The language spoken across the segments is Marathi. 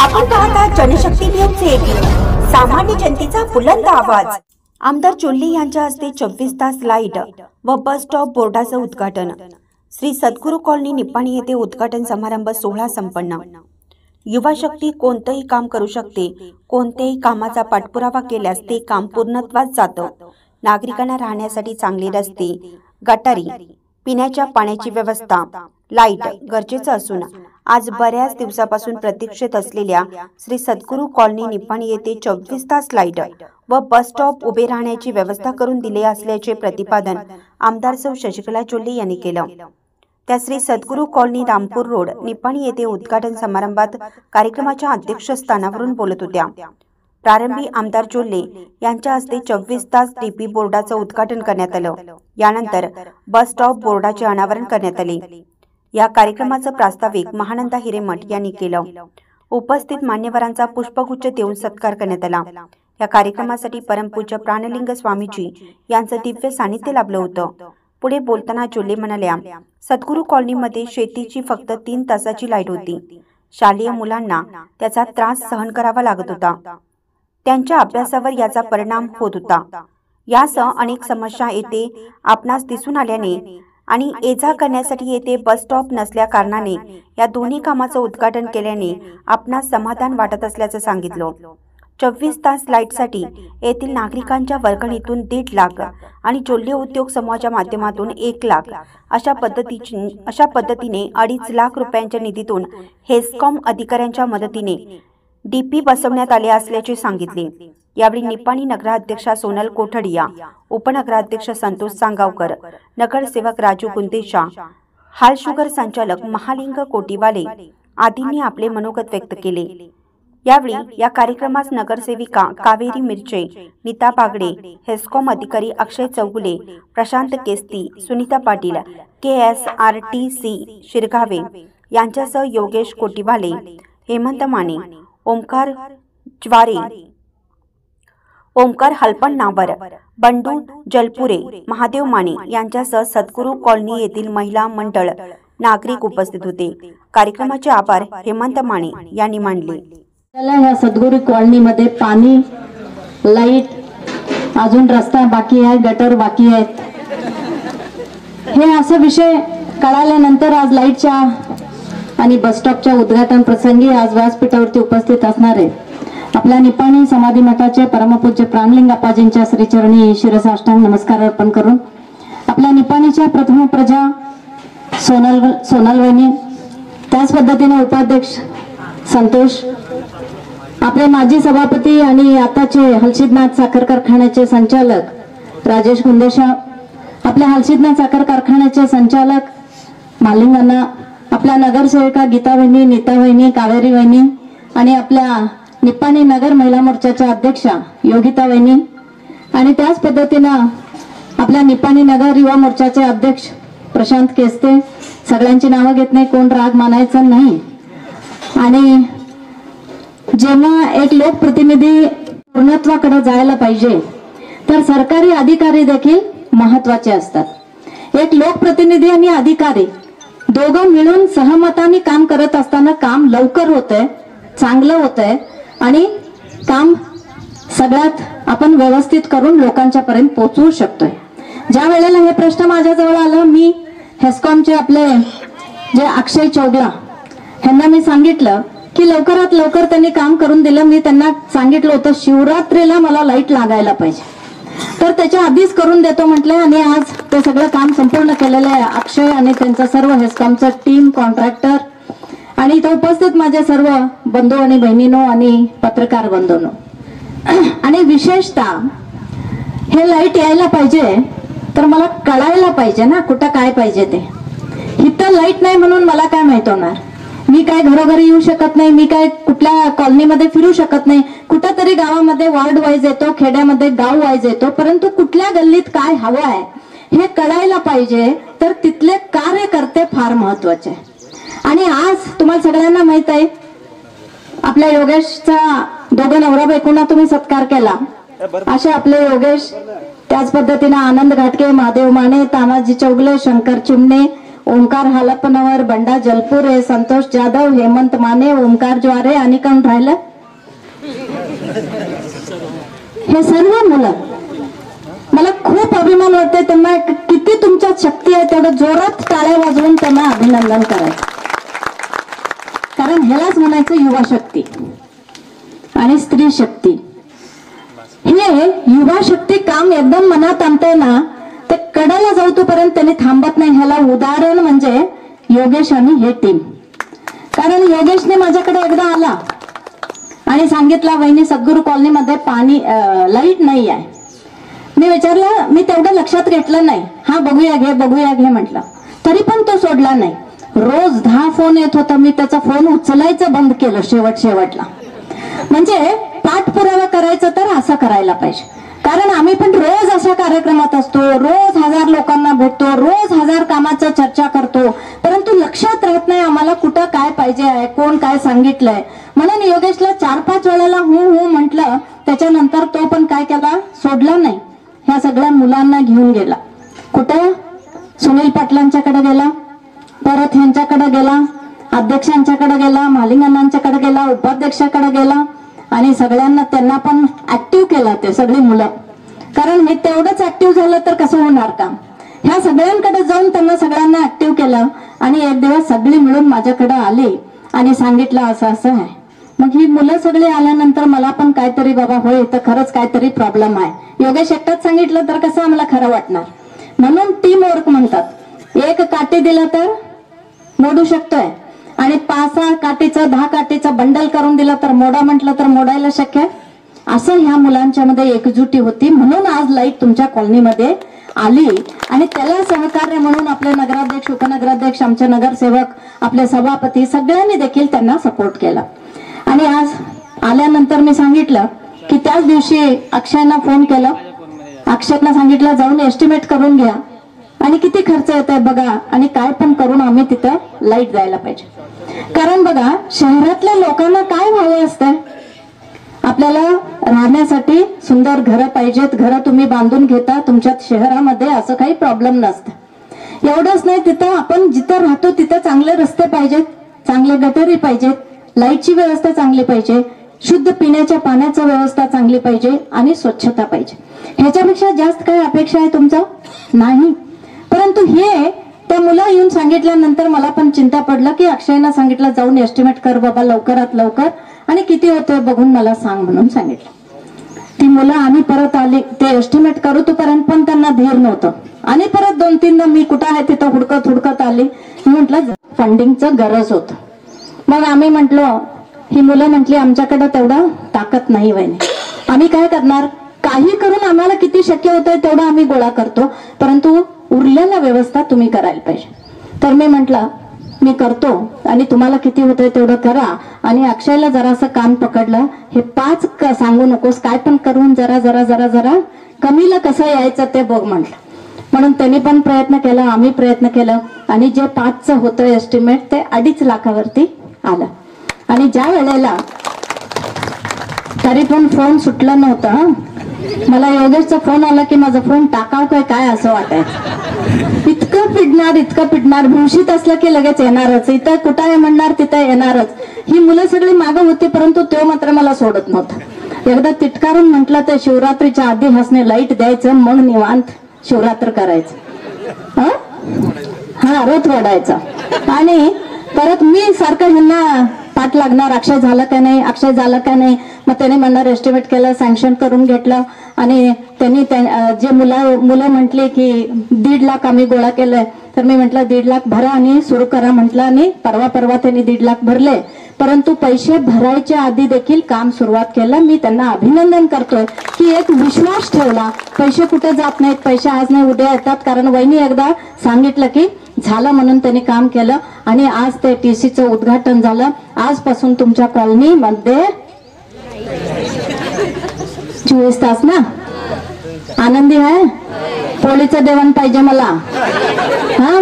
आपण पाहता जनशक्ती न्यूज 18, सामान्य जनतेचा बुलंद आवाज। आमदार चोल्ले यांच्या हस्ते 24 तास लाईट व बस स्टॉप बोर्डाचं उद्घाटन। श्री सद्गुरू कॉलनी निपाणी येथे उद्घाटन समारंभ सोहळा संपन्न। युवा शक्ती कोणतेही काम करू शकते। कोणत्याही कामाचा पाठपुरावा केल्यास ते काम पूर्णत्वास जातं। नागरिकांना राहण्यासाठी चांगले रस्ते, गटारी, पिण्याच्या पाण्याची व्यवस्था, लाईट गरजेचं असून आज बऱ्याच दिवसापासून प्रतीक्षेत असलेल्या श्री सद्गुरू कॉलनी निपाणी येथे 24 तास लाईट व बस स्टॉप उभे राहण्याची व्यवस्था करून दिले असल्याचे प्रतिपादन आमदार सौ शशिकला चोल्ले यांनी केलं। त्या श्री सद्गुरू कॉलनी रामपूर रोड निपाणी येथे उद्घाटन समारंभात कार्यक्रमाच्या अध्यक्षस्थानावरून बोलत होत्या। प्रारंभी आमदार चोल्ले यांच्या हस्ते 24 तास डीपी बोर्डाचं उद्घाटन करण्यात आलं। यानंतर बस स्टॉप बोर्डाचे अनावरण करण्यात आले। या कार्यक्रमाचं प्रास्ताविक महानंदा हिरेमठ यांनी केलं। उपस्थित मान्यवरांचा पुष्पगुच्छ देऊन सत्कार करण्यात आला। या कार्यक्रमासाठी परमपूज्य प्राणलिंग स्वामीजी यांचं दिव्य सानिध्य लाभलं होतं। पुढे बोलताना चोल्ले म्हणाल्या, सद्गुरू कॉलनीमध्ये शेतीची फक्त 3 तासाची लाईट होती। शालेय मुलांना त्याचा त्रास सहन करावा लागत होता। त्यांच्या अभ्यासावर याचा परिणाम होत होता। यासह अनेक समस्या येथे आपणास दिसून आल्याने आणि ये-जा करण्यासाठी येथे बस स्टॉप नसल्या कारणाने या दोन्ही कामाचं उद्घाटन केल्याने आपणास समाधान वाटत असल्याचं सांगितलं। 24 तास लाईटसाठी येथील नागरिकांच्या वर्गणीतून 1.5 लाख आणि चोल्ले उद्योग समूहाच्या माध्यमातून 1 लाख अशा पद्धतीने 2.5 लाख रुपयांच्या निधीतून हेस्कॉम अधिकाऱ्यांच्या मदतीने डीपी बसवण्यात आले असल्याचे सांगितले। यावेळी निपाणी नगराध्यक्षा सोनल कोठडिया, उपनगराध्यक्ष संतोष सांगावकर, नगरसेवक राजू गुंदेशा, हाल शुगर संचालक महालिंग कोटीवाले आदींनी आपले मनोगत व्यक्त केले। यावेळी या कार्यक्रमास नगरसेविका कावेरी मिरचे, नीता बागडे, हेस्कॉम अधिकारी अक्षय चौगुले, प्रशांत केस्ती, सुनीता पाटील, KSRTC शिरगावे यांच्यासह योगेश कोटीवाले, हेमंत माने, ओमकार ज्वारे, ओमकार हलपणनावर, बंडू जलपुरे, महादेव माने यांच्यासह सद्गुरू कॉलनी येथील महिला मंडळ नागरिक उपस्थित होते। कार्यक्रमाचे आभार हेमंत माने यांनी मानले। या सद्गुरू कॉलनी मध्ये पाणी, लाईट, अजून रस्ता बाकी आहे, गटर बाकी आहेत। हे असा विषय कळाल्यानंतर आज लाईटच्या आणि बस स्टॉपच्या उद्घाटन प्रसंगी आज व्यासपीठावरती उपस्थित असणारे आपल्या निपाणी समाधी मठाचे परमपूज्य प्राणलिंग अप्पाजींच्या श्रीचरणी शिरसाष्टांग नमस्कार अर्पण करून आपल्या निपाणीच्या प्रथम प्रजा सोनल वहिनी, त्याच पद्धतीने उपाध्यक्ष संतोष, आपले माजी सभापती आणि आताचे हलसिद्धनाथ साखर कारखान्याचे संचालक राजेश गुंदेशा, आपल्या हलसिद्धनाथ साखर कारखान्याचे संचालक मालिंगांना, आपल्या नगरसेविका गीता वहिनी, नीता वहिनी, कावेरी वहिनी आणि आपल्या निपाणी नगर महिला मोर्चाच्या अध्यक्षा योगिता वहिनी आणि त्याच पद्धतीनं आपल्या निपाणी नगर युवा मोर्चाचे अध्यक्ष प्रशांत केस्ते, सगळ्यांची नावं घेत नाही, कोण राग मानायचं नाही। आणि जेव्हा एक लोकप्रतिनिधी पूर्णत्वाकडे जायला पाहिजे तर सरकारी अधिकारी देखील महत्वाचे असतात। एक लोकप्रतिनिधी आणि अधिकारी दोघं मिळून सहमताने काम करत असताना काम लवकर होतंय, चांगलं होतंय आणि काम सगळ्यात आपण व्यवस्थित करून लोकांच्या पर्यंत पोहोचवू शकतोय। ज्या वेळेला हे प्रश्न माझ्याजवळ आलं, मी हेस्कॉमचे आपले जे अक्षय चौगला यांना मी सांगितलं की लवकरात लवकर त्यांनी काम करून दिलं। मी त्यांना सांगितलं होतं शिवरात्रीला मला लाईट लागायला पाहिजे, तर त्याच्या आधीच करून देतो म्हटले आणि आज ते सगळं काम संपूर्ण केलेलं आहे। अक्षय आणि त्यांचा सर्व हेस्कॉमचा टीम, कॉन्ट्रॅक्टर आणि इथं उपस्थित माझे सर्व बंधू आणि बहिणींनो आणि पत्रकार बंधूंनो, आणि विशेषतः हे लाईट यायला पाहिजे तर मला कळायला पाहिजे ना कुठं काय पाहिजे ते। इथं लाईट नाही म्हणून मला काय माहित होणार? मी काय घरोघरी येऊ शकत नाही, मी काय कुठल्या कॉलनीमध्ये फिरू शकत नाही। कुठेतरी गावामध्ये वॉर्ड वाईज येतो, खेड्यामध्ये गाव वाईज येतो, परंतु कुठल्या गल्लीत काय हवं आहे हे कळायला पाहिजे, तर तिथले कार्यकर्ते फार महत्वाचे। आणि आज तुम्हाला सगळ्यांना माहित आहे आपल्या योगेशचा दोघं नवरा बायकोंना तुम्ही सत्कार केला, असे आपले योगेश, त्याच पद्धतीने आनंद घाटके, महादेव माने, तानाजी चौगले, शंकर चिमणे, ओंकार हालपनवर, बंडा जलपुरे, संतोष जाधव, हेमंत माने, ओंकार ज्वारे आणि कोण राहिलं, हे सर्व मुलं. मला खूप अभिमान वाटते त्यांना. किती तुमच्यात शक्ती आहे तेवढं जोरात टाळ्या वाजवून त्यांना अभिनंदन करायचं. कारण ह्यालाच म्हणायचं युवा शक्ती आणि स्त्री शक्ती. हे युवा शक्ती काम एकदम मनात आणते ना, ते कडाला जाऊ तोपर्यंत त्यांनी थांबत नाही. ह्याला उदाहरण म्हणजे योगेश आणि हे टीम. कारण योगेशने माझ्याकडे एकदा आला आणि सांगितलं, वहिनी सद्गुरू कॉलनीमध्ये पाणी लाईट नाही आहे. मी विचारलं, मी तेवढं लक्षात घेतलं नाही. हा बघूया घे म्हटलं. तरी पण तो सोडला नाही. रोज 10 फोन येत होता. मी त्याचा फोन उचलायचं बंद केलं शेवटला. म्हणजे पाठपुरावा करायचं तर असं करायला पाहिजे. कारण आम्ही पण रोज अशा कार्यक्रमात असतो, रोज 1000 लोकांना भेटतो, रोज 1000 कामाचं चर्चा करतो, परंतु लक्षात राहत नाही आम्हाला कुठं काय पाहिजे आहे, कोण काय सांगितलंय. म्हणून योगेशला 4-5 वेळेला हो म्हटलं. त्याच्यानंतर तो पण काय केला, सोडला नाही. ह्या सगळ्या मुलांना घेऊन गेला. कुठं, सुनील पाटलांच्याकडे गेला, परत ह्यांच्याकडे गेला, अध्यक्षांच्याकडे गेला, मालिंगांच्याकडे गेला, उपाध्यक्षाकडे गेला आणि सगळ्यांना त्यांना पण ऍक्टिव्ह केला. ते सगळी मुलं, कारण हे तेवढंच ऍक्टिव्ह झालं तर कसं होणार काम. ह्या सगळ्यांकडे जाऊन त्यांना सगळ्यांना ऍक्टिव्ह केलं आणि एक दिवस सगळी मिळून माझ्याकडे आली आणि सांगितलं असं आहे. मग ही मुलं सगळी आल्यानंतर मला पण काहीतरी, बाबा होय तर खरंच काहीतरी प्रॉब्लेम आहे. योगेश एकटाच सांगितलं तर कसं आम्हाला खरं वाटणार. म्हणून टीम वर्क म्हणतात. एक काठी दिलं तर मोडू शकतोय आणि 5-6 काठीचं 10 काठीचं बंडल करून दिलं तर मोडा म्हटलं तर मोडायला शक्य आहे. असं ह्या मुलांच्या मध्ये एकजुटी होती. म्हणून आज लाईट तुमच्या कॉलनीमध्ये आली आणि त्याला सहकार्य म्हणून आपले नगराध्यक्ष, उपनगराध्यक्ष, आमचे नगरसेवक, आपले सभापती सगळ्यांनी देखील त्यांना सपोर्ट केला. आणि आज आल्यानंतर मी सांगितलं की त्याच दिवशी अक्षयना फोन केला. अक्षयला सांगितलं जाऊन एस्टिमेट करून घ्या आणि किती खर्च येत आहे बघा आणि काय पण करून आम्ही तिथं लाईट जायला पाहिजे. कारण बघा, शहरातल्या लोकांना काय हवं असतंय, आपल्याला राहण्यासाठी सुंदर घरं पाहिजेत. घरं तुम्ही बांधून घेता तुमच्या शहरामध्ये, असं काही प्रॉब्लेम नसतं. एवढंच नाही, तिथं आपण जिथं राहतो तिथं चांगले रस्ते पाहिजेत, चांगले गटरी पाहिजेत, लाईटची व्यवस्था चांगली पाहिजे, शुद्ध पिण्याच्या पाण्याची व्यवस्था चांगली पाहिजे आणि स्वच्छता पाहिजे. ह्याच्यापेक्षा जास्त काय अपेक्षा आहे तुमचं? नाही. परंतु हे त्या मुलं येऊन सांगितल्यानंतर मला पण चिंता पडलं की अक्षयना सांगितलं जाऊन एस्टिमेट कर बाबा लवकरात लवकर आणि किती होतंय बघून मला सांग म्हणून सांगितलं. ती मुलं आम्ही परत आली, ते एस्टिमेट करू तोपर्यंत पण त्यांना धीर नव्हतं आणि परत 2-3दा मी कुठं आहे तिथं हुडकत आली. मी म्हटलं फंडिंगचं गरज होतं. मग आम्ही म्हटलो, ही मुलं म्हटली आमच्याकडे तेवढं ताकद नाही वहिनी, आम्ही काय करणार, काही करून आम्हाला किती शक्य होतंय तेवढं आम्ही गोळा करतो, परंतु उरलेला व्यवस्था तुम्ही करायला पाहिजे. तर मी म्हटलं मी करतो आणि तुम्हाला किती होतंय तेवढं करा. आणि अक्षयला जरासं कान पकडलं, हे 5 सांगू नकोस, काय पण करून जरा जरा जरा जरा कमीला कसं यायचं ते बघ म्हटलं. म्हणून त्यांनी पण प्रयत्न केला, आम्ही प्रयत्न केलं आणि जे 5चं होतं एस्टिमेट ते 2.5 लाखावरती आलं. आणि ज्या वेळेला तरी पण फोन सुटला नव्हता. मला योगेशचा फोन आला की माझा फोन टाकाव काय असं वाटायचं. इतकं पिडणार भूषित असलं की लगेच येणारच, इथं कुठं आहे म्हणणार तिथं येणारच. ही मुलं सगळी मागं होती परंतु तो मात्र मला सोडत नव्हता. एकदा तिटकारून म्हटलं तर शिवरात्रीच्या आधी हसणे लाईट द्यायचं, मग निवांत शिवरात्र करायचं, हा रथ वाढायचा. आणि परत मी सारखं ह्यांना पाठ लागणार, अक्षय झालं का नाही. मग त्याने म्हणणार एस्टिमेट केलं, सँक्शन करून घेतलं आणि त्यांनी जे मुलं म्हटले की 1.5 लाख आम्ही गोळा केलंय. तर मी म्हटलं 1.5 लाख भरा आणि सुरू करा म्हटलं आणि परवा त्यांनी 1.5 लाख भरले. परंतु पैसे भरायच्या आधी देखील काम सुरुवात केलं. मी त्यांना अभिनंदन करतोय की एक विश्वास ठेवला. पैसे कुठे जात नाहीत, पैसे आज नाही उद्या येतात. कारण वहिनी एकदा सांगितलं की झालं म्हणून त्यांनी काम केलं आणि आज ते TCचं उद्घाटन झालं. आजपासून तुमच्या कॉलनीमध्ये 24 तास ना आनंदी आहे. पोळीचं जेवण पाहिजे मला, हा,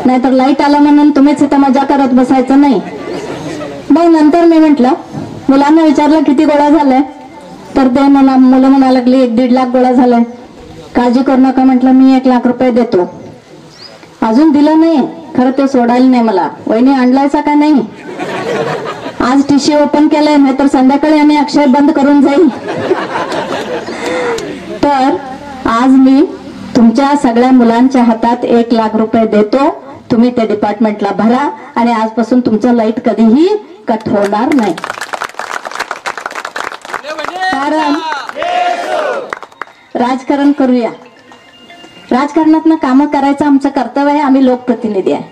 नाहीतर लाईट आला म्हणून तुम्हीच इथं मजा करत बसायचं नाही. मग नंतर मी म्हटलं, मुलांना विचारलं किती गोळा झालाय, तर ते मुलं म्हणा लागली 1-1.5 लाख गोळा झालाय. काळजी करू नका म्हटलं, मी 1 लाख रुपये देतो. अजून दिलं नाही खरं ते सोडायला नाही मला. वहिनी आणलायचा का नाही? आज टीसी ओपन केलंय, नाही तर संध्याकाळी आम्ही अक्षय बंद करून जाईल. तर आज मी तुमच्या सगळ्या मुलांच्या हातात 1 लाख रुपये देतो. तुम्ही ते डिपार्टमेंटला भरा आणि आजपासून तुमचं लाईट कधीही कट होणार नाही. कारण राजकारण करूया, राजकारणातनं कामं करायचं आमचं कर्तव्य आहे. आम्ही लोकप्रतिनिधी आहे.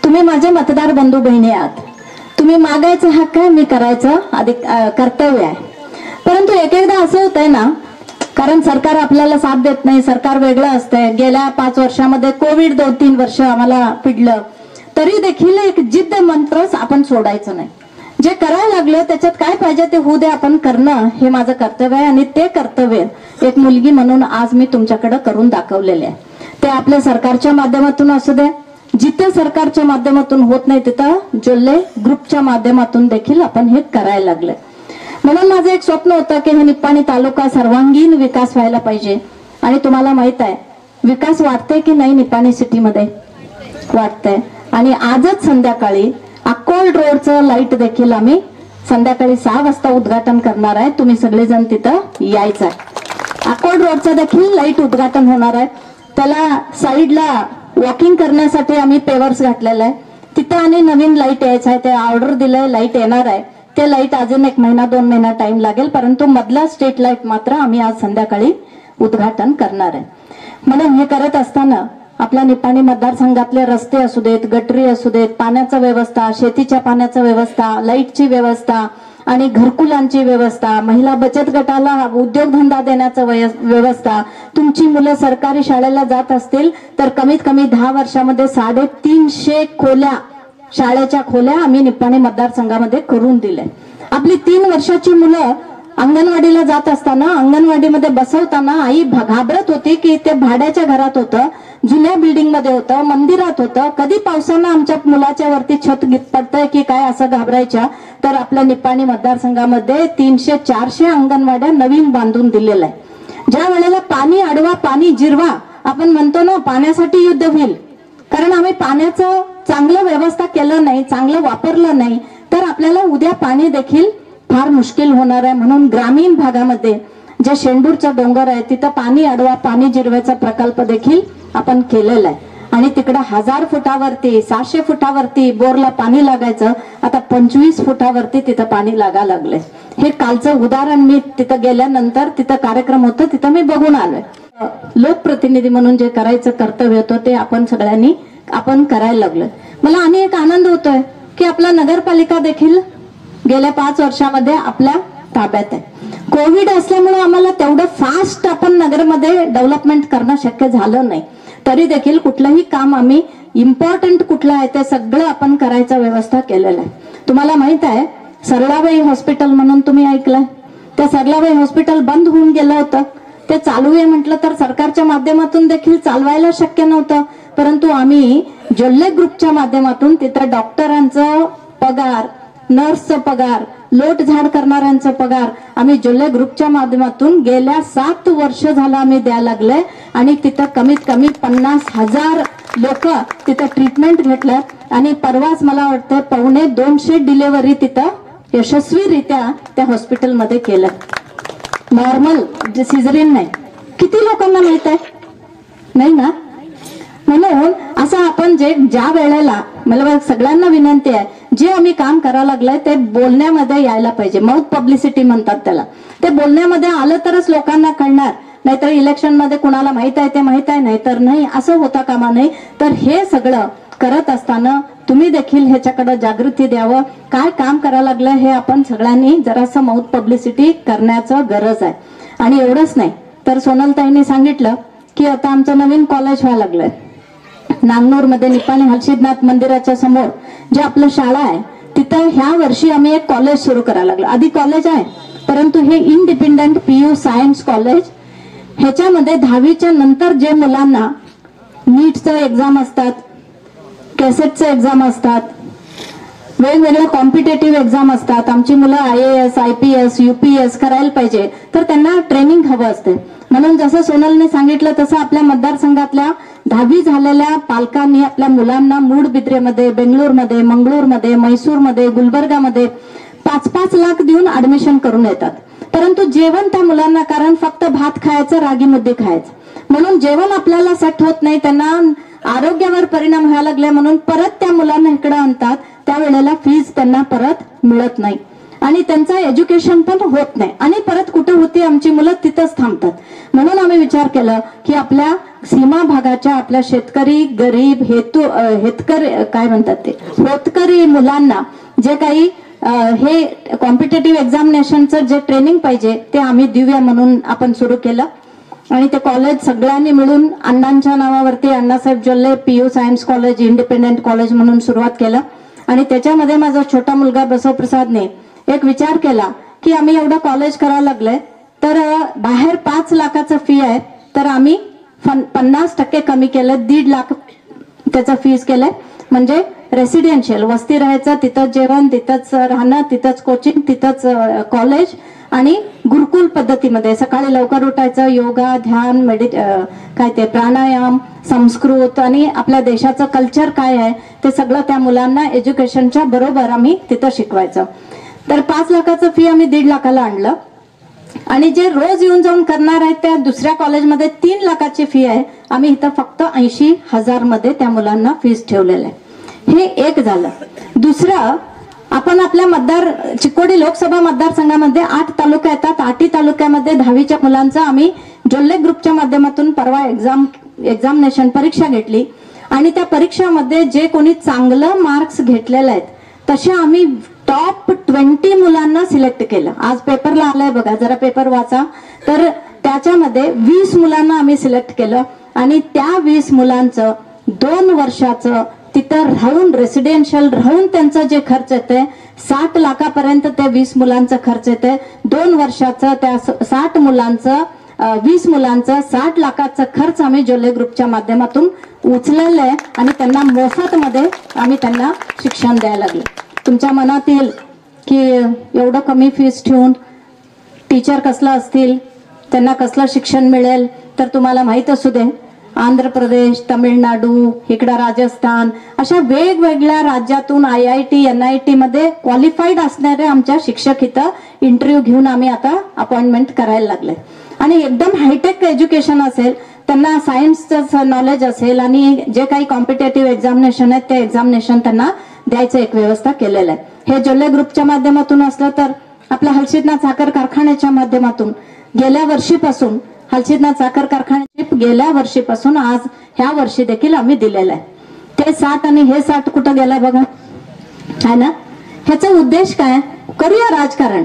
तुम्ही माझे मतदार बंधू बहिणी आहात. तुम्ही मागायचं हक्क आहे, मी करायचं कर्तव्य आहे. परंतु एक एकदा असं होतंय ना, कारण सरकार आपल्याला साथ देत नाही, सरकार वेगळं असतंय. गेल्या 5 वर्षामध्ये कोविड 2-3 वर्ष आम्हाला पिडलं, तरी देखील एक जिद्द मंत्र आपण सोडायचं नाही. जे करायला लागलं त्याच्यात काय पाहिजे ते होऊ दे, आपण करणं हे माझं कर्तव्य आहे. आणि ते कर्तव्य एक मुलगी म्हणून आज मी तुमच्याकडे करून दाखवलेले आहे. ते आपल्या सरकारच्या माध्यमातून असू दे, जिथे सरकारच्या माध्यमातून होत नाही तिथं जोल्ले ग्रुपच्या माध्यमातून देखील आपण हे करायला लागले. म्हणून माझं एक स्वप्न होतं की हे निप्पाणी तालुका सर्वांगीण विकास व्हायला पाहिजे. आणि तुम्हाला माहित आहे विकास वाटतंय की नाही? निप्पाणी सिटीमध्ये वाटतंय. आणि आजच संध्याकाळी अक्कोल्ड रोडचं लाईट देखील आम्ही संध्याकाळी 6 वाजता उद्घाटन करणार आहे. तुम्ही सगळेजण तिथं यायचं आहे. अक्कोल्ड रोडचं देखील लाईट उद्घाटन होणार आहे. त्याला साईडला वॉकिंग करण्यासाठी आम्ही पेवर्स घातलेला आहे. तिथं आणि नवीन लाईट यायचं आहे. ते ऑर्डर दिलंय, लाईट येणार आहे. ते लाईट अजून 1 महिना 2 महिना टाइम लागेल, परंतु मधला स्ट्रीट लाईट मात्र आम्ही आज संध्याकाळी उद्घाटन करणार आहे. म्हणून हे करत असताना आपल्या निप्पाणी मतदारसंघातले रस्ते असू देत, गटरी असू देत, पाण्याचा व्यवस्था, शेतीच्या पाण्याचा व्यवस्था, लाईटची व्यवस्था आणि घरकुलांची व्यवस्था, महिला बचत गटाला उद्योगधंदा देण्याचा व्यवस्था, तुमची मुलं सरकारी शाळेला जात असतील तर कमीत कमी 10 वर्षामध्ये 350 खोल्या, शाळेच्या खोल्या आम्ही निप्पाणी मतदारसंघामध्ये करून दिल्या. आपली 3 वर्षाची मुलं अंगणवाडीला जात असताना, अंगणवाडीमध्ये बसवताना आई घाबरत होती की ते भाड्याच्या घरात होतं, जुन्या बिल्डिंग मध्ये होतं, मंदिरात होतं. कधी पावसानं आमच्या मुलाच्या वरती छत पडतंय की काय असं घाबरायच्या. तर आपल्या निप्पाणी मतदारसंघामध्ये 300-400 अंगणवाड्या नवीन बांधून दिलेल्या आहे. ज्या वेळेला पाणी अडवा, पाणी जिरवा आपण म्हणतो ना, पाण्यासाठी युद्ध होईल. कारण आम्ही पाण्याचं चांगलं व्यवस्था केलं नाही, चांगलं वापरलं नाही तर आपल्याला उद्या पाणी देखील फार मुश्किल होणार आहे. म्हणून ग्रामीण भागामध्ये जे शेंडूरचा डोंगर आहे तिथं पाणी अडवा, पाणी जिरवायचा प्रकल्प देखील आपण केलेला आहे. आणि तिकडे 1000 फुटावरती, 600 फुटावरती बोरला पाणी लागायचं, आता 25 फुटावरती तिथं पाणी लागा लागले. हे कालचं उदाहरण मी तिथं गेल्यानंतर, तिथं कार्यक्रम होतं तिथं मी बघून आलोय. लोकप्रतिनिधी म्हणून जे करायचं कर्तव्य होतं ते आपण सगळ्यांनी करायला लागलोय. मला आणि एक आनंद होतोय की आपला नगरपालिका देखील गेल्या 5 वर्षामध्ये आपल्या ताब्यात आहे. कोविड असल्यामुळे आम्हाला तेवढं फास्ट आपण नगरमध्ये डेव्हलपमेंट करणं शक्य झालं नाही. तरी देखील कुठलंही काम आम्ही इम्पॉर्टंट कुठलं आहे ते सगळं आपण करायचा व्यवस्था केलेला आहे. तुम्हाला माहित आहे सरलाबाई हॉस्पिटल म्हणून तुम्ही ऐकलंय, त्या सरलाबाई हॉस्पिटल बंद होऊन गेलं होतं. ते चालू आहे म्हटलं तर सरकारच्या माध्यमातून देखील चालवायला शक्य नव्हतं. परंतु आम्ही जोल्ले ग्रुपच्या माध्यमातून तिथं डॉक्टरांचं पगार, नर्सचा पगार, लोट झाड करणाऱ्यांचा पगार आम्ही जोल्ले ग्रुपच्या माध्यमातून गेल्या 7 वर्ष झालं आम्ही द्यायला लागले. आणि तिथं कमीत कमी 50,000 लोक तिथं ट्रीटमेंट घेतलं. आणि परवाच मला वाटतं 1.25 डिलिव्हरी तिथं यशस्वीरित्या त्या हॉस्पिटलमध्ये केलं. नॉर्मल सिझरिन नाही. किती लोकांना माहित आहे? नाही ना. म्हणून असं आपण ज्या वेळेला, मला सगळ्यांना विनंती आहे, जे आम्ही काम करायला लागलंय ते बोलण्यामध्ये यायला पाहिजे. माउथ पब्लिसिटी म्हणतात त्याला. ते बोलण्यामध्ये आलं तरच लोकांना कळणार. नाहीतर इलेक्शन मध्ये कुणाला माहित आहे ते माहित आहे, नाहीतर नाही, असं होता कामा नाही. तर हे सगळं करत असताना तुम्ही देखील ह्याच्याकडे जागृती द्यावं. काय काम करायला लागलं हे आपण सगळ्यांनी जरासं माउथ पब्लिसिटी करण्याचं गरज आहे. आणि एवढंच नाही तर सोनलताईंनी सांगितलं की आता आमचं नवीन कॉलेज व्हायला लागलंय नांगनूर मध्ये, निप्पाणी हलसिद्धनाथ मंदिराच्या समोर जे आपलं शाळा आहे तिथं ह्या वर्षी आम्ही एक कॉलेज सुरू करायला लागलो. आधी कॉलेज आहे परंतु हे इंडिपेंडंट PU सायन्स कॉलेज. ह्याच्यामध्ये 10वीच्या नंतर जे मुलांना नीटचं एक्झाम असतात, कॅसेटचं एक्झाम असतात, वेगवेगळ्या कॉम्पिटेटिव्ह एक्झाम असतात, आमची मुलं IAS IPS UPS करायला पाहिजे, तर त्यांना ट्रेनिंग हवं असते. म्हणून जसं सोनलने सांगितलं तसं आपल्या मतदारसंघातल्या 10वी झालेल्या पालकांनी आपल्या मुलांना मूडबिद्रेमध्ये, बेंगळूरमध्ये, मंगळूरमध्ये, मैसूरमध्ये, गुलबर्गामध्ये 5-5 लाख देऊन ऍडमिशन करून येतात. परंतु जेवण त्या मुलांना, कारण फक्त भात खायचं, रागी मुद्दे खायचं, म्हणून जेवण आपल्याला सेट होत नाही, त्यांना आरोग्यावर परिणाम व्हायला लागले, म्हणून परत त्या मुलांना इकडे आणतात. त्यावेळेला फीज त्यांना परत मिळत नाही आणि त्यांचं एज्युकेशन पण होत नाही आणि परत कुठे होती आमची मुलं तिथंच थांबतात. म्हणून आम्ही विचार केला की आपल्या सीमा भागाच्या आपल्या शेतकरी, गरीब, काय म्हणतात ते होतकरी मुलांना जे काही हे कॉम्पिटेटिव्ह एक्झामिनेशनचं जे ट्रेनिंग पाहिजे ते आम्ही देऊया म्हणून आपण सुरू केलं. आणि ते कॉलेज सगळ्यांनी मिळून अण्णांच्या नावावरती Annasaheb Jolle PU science college, independent college म्हणून सुरुवात केलं. आणि त्याच्यामध्ये माझा छोटा मुलगा बसवप्रसादने एक विचार केला की आम्ही एवढं कॉलेज करायला लागले तर बाहेर 5 लाखाचं फी आहे, तर आम्ही 50% कमी केलं, 1.5 लाख त्याचं फीस केलंय. म्हणजे रेसिडेन्शियल वस्ती राहायचं, तिथंच जेवण, तिथंच राहणं, तिथंच कोचिंग, तिथंच कॉलेज आणि गुरुकुल पद्धतीमध्ये सकाळी लवकर उठायचं, योगा, ध्यान, काय ते प्राणायाम, संस्कृत आणि आपल्या देशाचं कल्चर काय आहे ते सगळं त्या मुलांना एज्युकेशनच्या बरोबर आम्ही तिथं शिकवायचं. तर 5 लाखाचं फी आम्ही 1.5 लाखाला आणलं. आणि जे रोज येऊन जाऊन करणार आहेत त्या दुसऱ्या कॉलेजमध्ये 3 लाखाची फी आहे, आम्ही इथं फक्त 80,000 मध्ये त्या मुलांना फीस ठेवलेलं आहे. हे एक झालं. दुसरं, आपण आपल्या चिकोडी लोकसभा मतदारसंघामध्ये 8 तालुके येतात. 8 तालुक्यामध्ये 10वीच्या मुलांचं आम्ही जोल्ले ग्रुपच्या माध्यमातून परवा एक्झामिनेशन परीक्षा घेतली आणि त्या परीक्षामध्ये जे कोणी चांगलं मार्क्स घेतलेले आहेत तसे आम्ही टॉप 20 मुलांना सिलेक्ट केलं. आज पेपरला आलाय बघा, जरा पेपर वाचा. तर त्याच्यामध्ये 20 मुलांना आम्ही सिलेक्ट केलं आणि त्या 20 मुलांचं 2 वर्षाचं तिथं राहून, रेसिडेन्शियल राहून त्यांचा जे खर्च येते 60 लाखापर्यंत ते 20 मुलांचा खर्च येते. 2 वर्षाचं त्या 60 मुलांचं 20 मुलांचं 60 लाखाचा खर्च आम्ही जोल्ले ग्रुपच्या माध्यमातून उचललेलं आहे आणि त्यांना मोफत मध्ये आम्ही त्यांना शिक्षण द्यायला लागले. तुमच्या मनात येईल की एवढं कमी फीस ठेवून टीचर कसला असतील, त्यांना कसलं शिक्षण मिळेल, तर तुम्हाला माहित असू दे आंध्र प्रदेश, तामिळनाडू, इकडं राजस्थान अशा वेगवेगळ्या राज्यातून IIT NIT मध्ये क्वालिफाईड असणारे आमच्या शिक्षक इथं इंटरव्ह्यू घेऊन आम्ही आता अपॉइंटमेंट करायला लागले. आणि एकदम हायटेक एज्युकेशन असेल, त्यांना सायन्सचं नॉलेज असेल आणि जे काही कॉम्पिटेटिव्ह एक्झामिनेशन आहेत ते एक्झामिनेशन त्यांना द्यायचं एक व्यवस्था केलेलं आहे. हे जोल्ले ग्रुपच्या माध्यमातून असलं तर आपल्या हलसिद्धनाथ साखर कारखान्याच्या माध्यमातून गेल्या वर्षीपासून हलसिद्धनाथ साखर कारखान्याची गेल्या वर्षीपासून आज ह्या वर्षी देखील आम्ही दिलेलं आहे. ते 60 आणि हे 60 कुठं गेलं बघा, है ना. ह्याचा उद्देश काय, करूया राजकारण,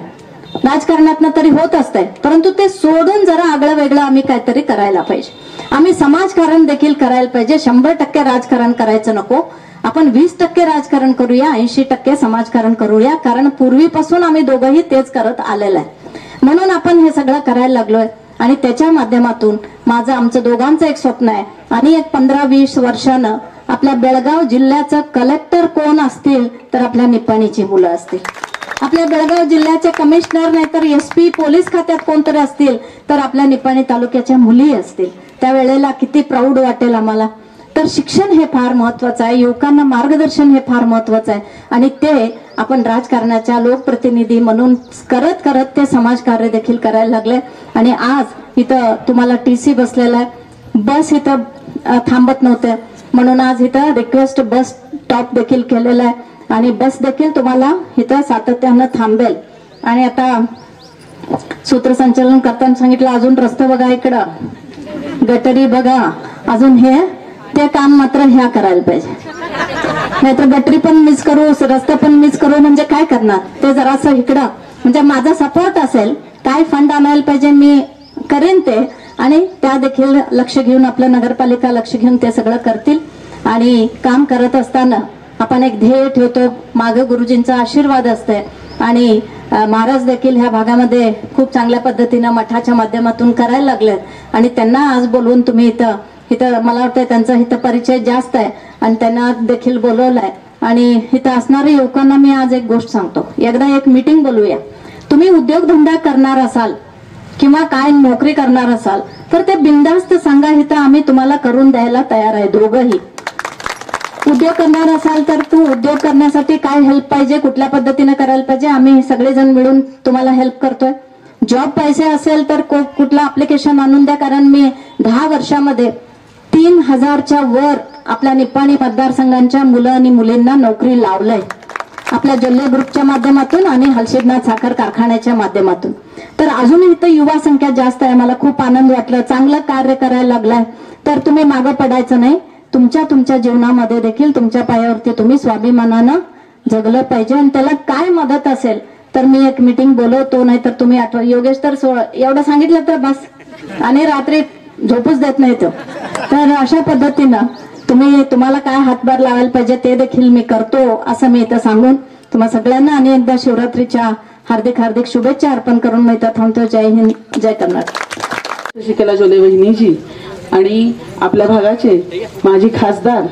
राजकारणातनं तरी होत असतंय, परंतु ते सोडून जरा आगळं वेगळं आम्ही काहीतरी करायला पाहिजे. आम्ही समाजकारण देखील करायला पाहिजे. 100% राजकारण करायचं नको, आपण 20% राजकारण करूया, 80% समाजकारण करूया. कारण पूर्वीपासून आम्ही दोघंही तेच करत आलेलं आहे, म्हणून आपण हे सगळं करायला लागलोय. आणि त्याच्या माध्यमातून आमचं दोघांचं एक स्वप्न आहे. आणि एक 15-20 वर्षानं आपल्या बेळगाव जिल्ह्याचं कलेक्टर कोण असतील तर आपल्या निपाणीची मुलं असतील. आपल्या बेळगाव जिल्ह्याचे कमिशनर नाहीतर SP पोलीस खात्यात कोणतरी असतील तर आपल्या निपाणी तालुक्याच्या मुली असतील. त्यावेळेला किती प्राऊड वाटेल आम्हाला. तर शिक्षण हे फार महत्वाचं आहे, युवकांना मार्गदर्शन हे फार महत्वाचं आहे. आणि ते आपण राजकारणाच्या लोकप्रतिनिधी म्हणून करत करत ते समाजकार्य देखील करायला लागले. आणि आज इथं तुम्हाला TC बसलेला आहे, बस इथं थांबत नव्हते म्हणून आज इथं रिक्वेस्ट बस स्टॉप देखील केलेला आहे आणि बस देखील तुम्हाला इथं सातत्यानं थांबेल. आणि आता सूत्रसंचालन करताना सांगितलं अजून रस्ते बघा, इकडं गटरी बघा, अजून हे ते काम मात्र ह्या करायला पाहिजे. नाहीतर गटरी पण मिस करू, रस्ते पण मिस करू, म्हणजे काय करणार. ते जरासं इकडं म्हणजे माझा सपोर्ट असेल, काय फंड आणायला पाहिजे मी करेन ते, आणि त्या देखील लक्ष घेऊन आपलं नगरपालिका लक्ष घेऊन ते सगळं करतील. आणि काम करत असताना आपण एक ध्येय ठेवतो, मागे गुरुजींचा आशीर्वाद असते. आणि महाराज देखील ह्या भागामध्ये खूप चांगल्या पद्धतीनं मठाच्या माध्यमातून करायला लागलेत. आणि त्यांना आज बोलवून तुम्ही इथं मला वाटतं त्यांचा इथं परिचय जास्त आहे आणि त्यांना देखील बोलवलाय. आणि इथं असणाऱ्या युवकांना मी आज एक गोष्ट सांगतो, एकदा एक मीटिंग बोलूया. तुम्ही उद्योगधंदा करणार असाल किंवा काय नोकरी करणार असाल तर ते बिनधास्त सांगा, इथं आम्ही तुम्हाला करून द्यायला तयार आहे. दोघंही उद्योग करणार असाल तर तू उद्योग करण्यासाठी काय हेल्प पाहिजे, कुठल्या पद्धतीने करायला पाहिजे, आम्ही सगळेजण मिळून तुम्हाला हेल्प करतोय. जॉब पाहिजे असेल तर कुठलं ऍप्लिकेशन आणून द्या, कारण मी 10 वर्षामध्ये 3000च्या वर आपल्या निपाणी मतदारसंघांच्या मुलं आणि मुलींना नोकरी लावलंय आपल्या जल्ले ग्रुपच्या माध्यमातून आणि हलसिद्धनाथ साखर कारखान्याच्या माध्यमातून. तर अजूनही इथं युवा संख्या जास्त आहे. मला खूप आनंद वाटलं. चांगलं कार्य करायला लागलाय तर तुम्ही मागं पडायचं नाही. तुमच्या जीवनामध्ये देखील तुमच्या पायावरती तुम्ही स्वाभिमानानं जगलं पाहिजे. आणि त्याला काय मदत असेल तर मी एक मीटिंग बोलवतो, नाही तर तुम्ही आठवा. योगेश तर एवढं सांगितलं तर बस, आणि रात्री झोपूच देत नाही तो. तर अशा पद्धतीनं तुम्हाला काय हातभार लावायला पाहिजे ते देखील मी करतो असं मी इथं सांगून तुम्हा सगळ्यांना आणि एकदा शिवरात्रीच्या हार्दिक हार्दिक शुभेच्छा अर्पण करून मी इथं थांबतो. जय हिंद, जय कर्नाटक. शशिकला जोले वहिनीजी आणि आपल्या भागाचे माजी खासदार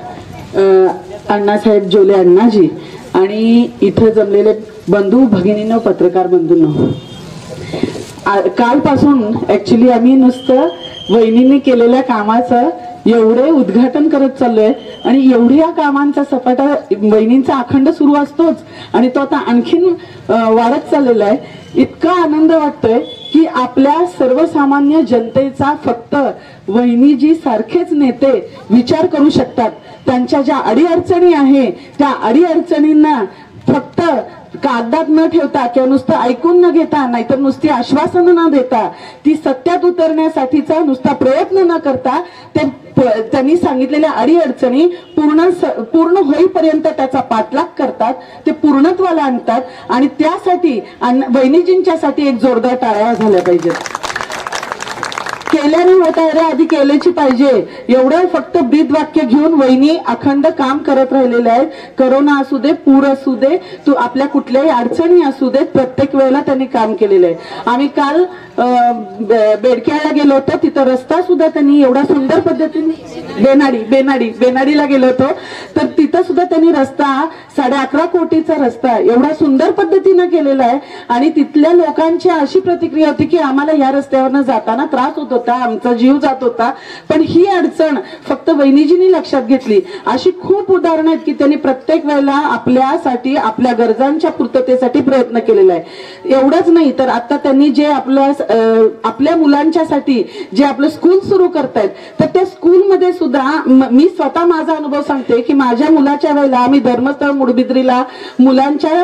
अण्णासाहेब जोले अण्णाजी आणि इथं जमलेले बंधू भगिनींनो, पत्रकार बंधूंनो, कालपासून ऍक्च्युली आम्ही नुसतं वहिनींनी केलेल्या कामाचं एवढे उद्घाटन करत चाललोय आणि एवढ्या कामांचा सपाटा वहिनींचा अखंड सुरू असतोच आणि तो आता आणखीन वाढत चाललेला आहे. इतका आनंद वाटतोय की आपल्या सर्वसामान्य जनतेचा फक्त वहिनीजी सारखेच नेते विचार करू शकतात. त्यांच्या ज्या अडीअडचणी आहे त्या अडीअडचणींना फक्त कागदात न ठेवता किंवा नुसतं ऐकून न घेता, नाहीतर नुसती आश्वासनं न देता, ती सत्यात उतरण्यासाठीचा नुसता प्रयत्न न करता त्यांनी सांगितलेल्या अडीअडचणी पूर्ण होईपर्यंत त्याचा पाठलाग करतात, ते पूर्णत्वाला आणतात आणि त्यासाठी वहिनीजींच्यासाठी एक जोरदार टाळ्या झाल्या पाहिजेत. केल्याने होत आहे रे, आधी केल्याची पाहिजे एवढं फक्त ब्रीद वाक्य घेऊन वहिनी अखंड काम करत राहिलेले आहेत. करोना असू दे, पूर असू दे, तू आपल्या कुठल्याही अडचणी असू देत, प्रत्येक वेळेला त्यांनी काम केलेलं आहे. आम्ही काल बेडक्याला गेलो होतो, तिथं रस्ता सुद्धा त्यांनी एवढा सुंदर पद्धतीने बेनाडीला गेलो होतो, तर तिथं सुद्धा त्यांनी रस्ता 11.5 कोटीचा रस्ता एवढा सुंदर पद्धतीनं केलेला आहे. आणि तिथल्या लोकांची अशी प्रतिक्रिया होती की आम्हाला या रस्त्यावरनं जाताना त्रास होत होता, आमचा जीव जात होता, पण ही अडचण फक्त वहिनीजींनी लक्षात घेतली. अशी खूप उदाहरणं आहेत की त्यांनी प्रत्येक वेळेला आपल्यासाठी, आपल्या गरजांच्या पूर्ततेसाठी प्रयत्न केलेला आहे. एवढंच नाही तर आता त्यांनी जे आपल्या मुलांच्यासाठी जे आपलं स्कूल सुरू करतायत, तर त्या स्कूलमध्ये सुद्धा मी स्वतः माझा अनुभव सांगते की माझ्या मुलाच्या वेळेला आम्ही धर्मस्थळ मुडबिद्रीला मुलांच्या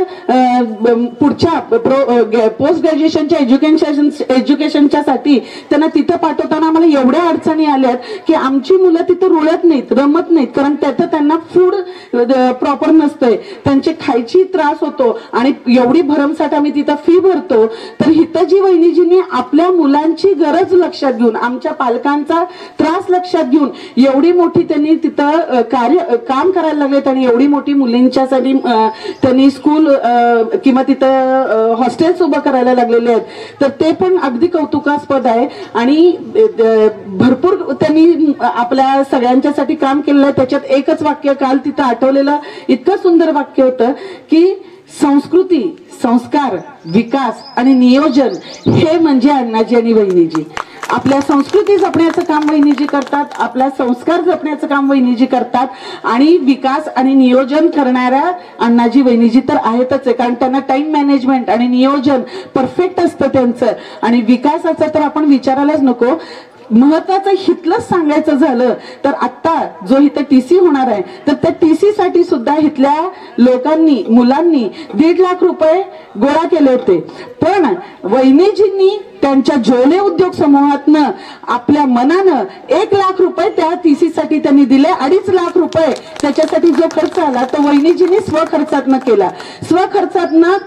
पुढच्या पोस्ट ग्रॅज्युएशनच्या एज्युकेशनच्या साठी त्यांना तिथं पाठवताना आम्हाला एवढ्या अडचणी आल्यात की आमची मुलं तिथं रुळत नाहीत, रमत नाहीत, कारण त्याचं त्यांना फूड प्रॉपर नसतंय, त्यांचे खायची त्रास होतो आणि एवढी भरमसाठ आम्ही तिथं फी भरतो. तर हिथं जी वहिनीजींनी आपल्या मुलांची गरज लक्षात घेऊन, आमच्या पालकांचा त्रास लक्षात घेऊन एवढी मोठी त्यांनी तिथं काम करायला लागलेत आणि एवढी मोठी मुलींच्यासाठी त्यांनी स्कूल किंवा तिथं हॉस्टेल्स उभं करायला लागलेले आहेत. तर ते पण अगदी कौतुकास्पद आहे आणि भरपूर त्यांनी आपल्या सगळ्यांच्यासाठी काम केलेलं आहे. त्याच्यात एकच वाक्य काल तिथं आठवलेलं इतकं सुंदर वाक्य होतं की संस्कृती, संस्कार, विकास आणि नियोजन हे म्हणजे अण्णाजी आणि वहिनीजी. आपल्या संस्कृती जपण्याचं काम वहिनीजी करतात, आपल्या संस्कार जपण्याचं काम वहिनीजी करतात आणि विकास आणि नियोजन करणाऱ्या अण्णाजी वहिनीजी तर आहेतच आहे, कारण त्यांना टाइम मॅनेजमेंट आणि नियोजन परफेक्ट असतं त्यांचं. आणि विकासाचं तर आपण विचारायलाच नको. महत्वाचं हितलंच सांगायचं झालं तर आता जो इथं टीसी होणार आहे, तर त्या टीसी साठी सुद्धा इथल्या लोकांनी, मुलांनी 1.5 लाख रुपये गोळा केले होते. पण वहिनीजींनी त्यांच्या जोले उद्योग समूहातनं आपल्या मनानं 1 लाख रुपये त्या टीसी साठी त्यांनी दिले. 2.5 लाख रुपये त्याच्यासाठी जो खर्च आला तो वहिनीजींनी स्वखर्चातनं केला. स्वखर्चातनं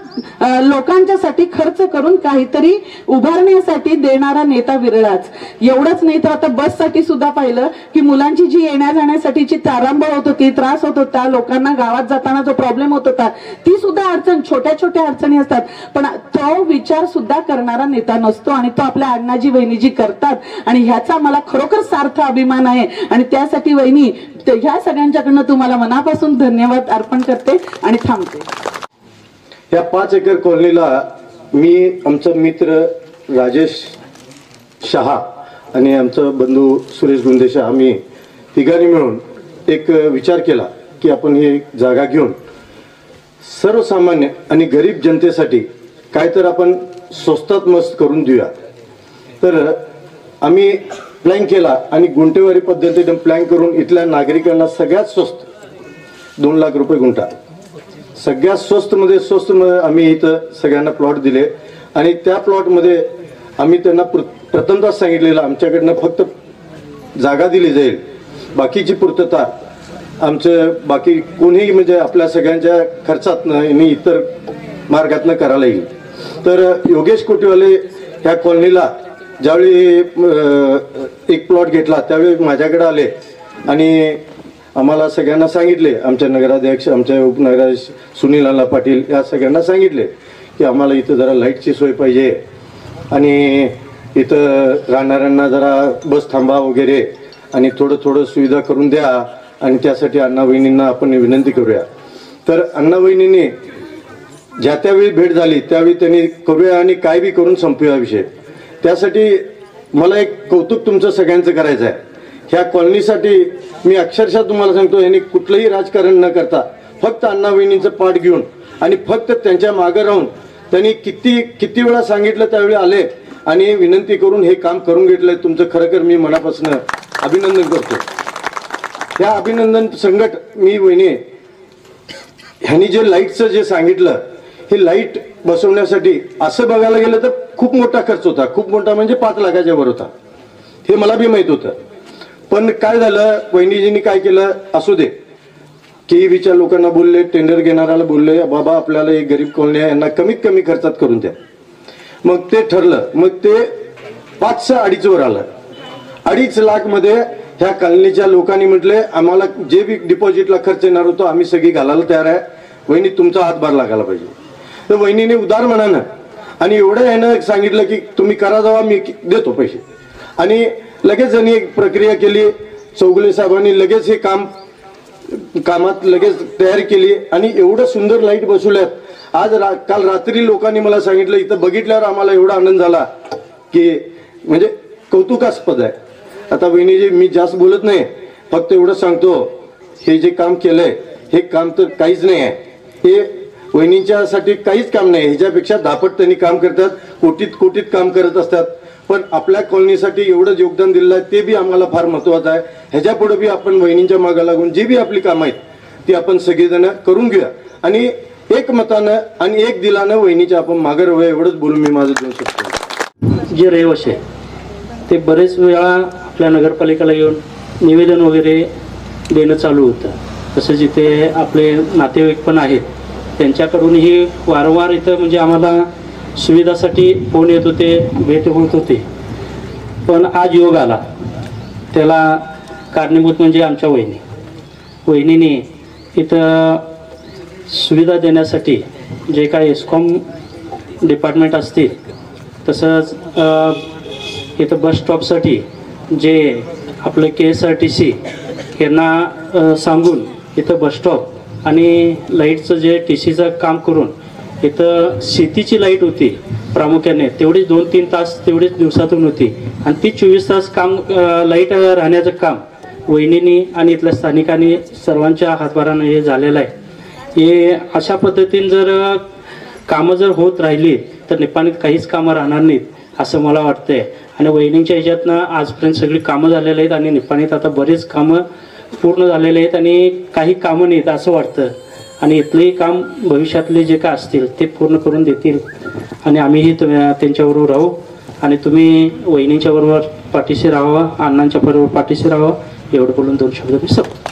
लोकांच्यासाठी खर्च करून काहीतरी उभारण्यासाठी देणारा नेता विरळाच. एवढंच नाही तर आता बससाठी सुद्धा पाहिलं की मुलांची जी येण्या जाण्यासाठीची तारांबळ होत होती, त्रास होत होता, लोकांना गावात जाताना जो प्रॉब्लेम होत होता, ती सुद्धा अडचण, छोट्या छोट्या अडचणी असतात, पण तो विचार सुद्धा करणारा नेता नसतो. असतो आणि तो आपल्या अण्णाजी वहिनीजी करतात आणि ह्याचा मला खरोखर सार्थ अभिमान आहे आणि त्यासाठी वहिनी ह्या सगळ्यांच्याकडनं तुम्हाला मनापासून धन्यवाद अर्पण करते आणि थांबते. या 5 एकर कॉलनीला मी, आमचा मित्र राजेश शहा आणि आमचं बंधू सुरेश गुंदेशा आम्ही तिघांनी मिळून एक विचार केला की आपण ही जागा घेऊन सर्वसामान्य आणि गरीब जनतेसाठी काय तर आपण स्वस्तात मस्त करून देऊया. तर आम्ही प्लॅन केला आणि गुंठेवारी पद्धतीने प्लॅन करून इथल्या नागरिकांना सगळ्यात स्वस्त 2 लाख रुपये गुंठा, सगळ्यात स्वस्तमध्ये स्वस्त आम्ही इथं सगळ्यांना प्लॉट दिले आणि त्या प्लॉटमध्ये आम्ही त्यांना प्रथमतः सांगितलेलं आमच्याकडनं फक्त जागा दिली जाईल, बाकीची पूर्तता आमचं बाकी कोणीही म्हणजे आपल्या सगळ्यांच्या खर्चातनं आणि इतर मार्गातनं करायला येईल. तर योगेश कोटीवाले ह्या कॉलनीला ज्यावेळी एक प्लॉट घेतला त्यावेळी माझ्याकडे आले आणि आम्हाला सगळ्यांना सांगितले, आमच्या नगराध्यक्ष, आमच्या उपनगराध्यक्ष सुनील पाटील या सगळ्यांना सांगितले की आम्हाला इथं जरा लाईटची सोय पाहिजे आणि इथं राहणाऱ्यांना जरा बस थांबा वगैरे आणि थोडं सुविधा करून द्या आणि त्यासाठी अण्णा वहिनींना आपण विनंती करूया. तर अण्णा वहिनींनी ज्या त्यावेळी भेट झाली त्यावेळी त्यांनी करूया आणि काय बी करून संपूया विषय. त्यासाठी मला एक कौतुक तुमचं सगळ्यांचं करायचं आहे. ह्या कॉलनीसाठी मी अक्षरशः तुम्हाला सांगतो, यांनी कुठलंही राजकारण न करता फक्त अण्णा वहिनींचं पाठ घेऊन आणि फक्त त्यांच्या मागं राहून त्यांनी किती वेळा सांगितलं त्यावेळी आले आणि विनंती करून हे काम करून घेतलंय. तुमचं खरंखर मी मनापासून अभिनंदन करतो. या अभिनंदन संगत मी वहिनी ह्यांनी जे लाईटचं जे सांगितलं, हे लाईट बसवण्यासाठी असं बघायला गेलं तर खूप मोठा खर्च होता, खूप मोठा म्हणजे 5 लाखाच्या वर होता, हे मला बी माहित होतं. पण काय झालं, वहिनीजींनी काय केलं, असू दे केईबीच्या लोकांना बोलले, टेंडर घेणाऱ्याला बोलले, बाबा आपल्याला एक गरीब कॉलनी आहे, यांना कमीत कमी खर्चात करून द्या. मग ते ठरलं. मग ते 5.5 वर आलं. 2.5 लाख मध्ये ह्या कॉलनीच्या लोकांनी म्हटले आम्हाला जे बी डिपॉझिटला खर्च येणार होतो आम्ही सगळी घालायला तयार आहे, वहिनी तुमचा हातभार लागायला पाहिजे. तर वहिनीने उदार म्हणानं आणि एवढं यानं सांगितलं की तुम्ही करा जावा, मी देतो पैसे. आणि लगेच यांनी एक प्रक्रिया केली. चौगुले साहेबांनी लगेच हे कामात लगेच तयारी केली आणि एवढं सुंदर लाईट बसवल्यात. आज काल रात्री लोकांनी मला सांगितलं, इथं बघितल्यावर आम्हाला एवढा आनंद झाला की म्हणजे कौतुकास्पद आहे. आता वहिनीजी मी जास्त बोलत नाही, फक्त एवढं सांगतो, हे जे काम केलंय हे काम तर काहीच नाही आहे. हे वहिनींच्यासाठी काहीच काम नाही, ह्याच्यापेक्षा 10 पट त्यांनी काम करतात, कोटीत काम करत असतात. पण आपल्या कॉलनीसाठी एवढं योगदान दिलेलं आहे ते बी आम्हाला फार महत्वाचं आहे. ह्याच्या पुढे बी आपण वहिनींच्या मागे लागून जी बी आपली कामं आहेत ती आपण सगळेजण करून घेऊया आणि एक मतानं आणि एक दिलानं वहिनीच्या आपण मागे राहूया. एवढंच बोलून मी माझं देऊ शकतो. जे रहिवासी आहे ते बरेच वेळा आपल्या नगरपालिकेला येऊन निवेदन वगैरे देणं चालू होतं. तसंच इथे आपले नातेवाईक पण आहेत, त्यांच्याकडूनही वारंवार इथं म्हणजे आम्हाला सुविधासाठी फोन येत होते, भेट होत होते. पण आज योग आला, त्याला कारणीभूत म्हणजे आमच्या वहिनीने इथं सुविधा देण्यासाठी जे काय एस्कॉम डिपार्टमेंट असतील, तसंच इथं बस स्टॉपसाठी जे आपलं KSRTC यांना सांगून इथं बस स्टॉप आणि लाईटचं जे TCचं काम करून इथं शेतीची लाईट होती प्रामुख्याने, तेवढीच 2-3 तास तेवढीच दिवसातून होती आणि ती 24 तास काम लाईट राहण्याचं काम वहिनींनी आणि इथल्या स्थानिकांनी सर्वांच्या हातभारानं हे झालेलं आहे. हे अशा पद्धतीने जर कामं जर होत राहिली तर निपाणीत काहीच कामं राहणार नाहीत असं मला वाटतंय. आणि वहिनींच्या ह्याच्यातनं आजपर्यंत सगळी कामं झालेली आहेत आणि निपाणीत आता बरेच कामं पूर्ण झालेले आहेत आणि काही कामं नाहीत असं वाटतं. आणि इथलेही काम भविष्यातले जे काय असतील ते पूर्ण करून देतील आणि आम्हीही त्यांच्याबरोबर राहू आणि तुम्ही वहिनींच्या बरोबर पाठीशी राहावं, अण्णांच्या बरोबर पाठीशी राहावं. एवढं बोलून 2 शब्द मी संपतो.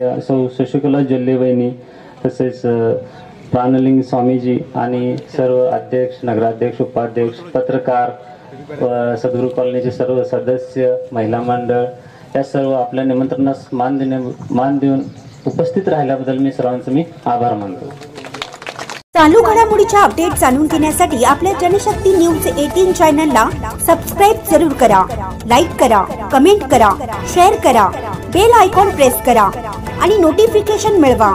सौ शशिकला जल्ले वहिनी, तसेच प्राणलिंग स्वामीजी आणि सर्व अध्यक्ष, नगराध्यक्ष, उपाध्यक्ष, पत्रकार, सद्गुरू कॉलनीचे सर्व सदस्य, महिला मंडळ, या सर्व आपल्या निमंत्रणास मान देऊन उपस्थित राहिल्याबद्दल मी सर्वांचे आभार मानतो. चालू घडामोडीच्या अपडेट जाणून घेण्यासाठी आपल्या जनशक्ती न्यूज 18 चॅनलला सबस्क्राईब जरूर करा, लाईक करा, कमेंट करा, शेअर करा, बेल आयकॉन प्रेस करा आणि नोटिफिकेशन मिळवा.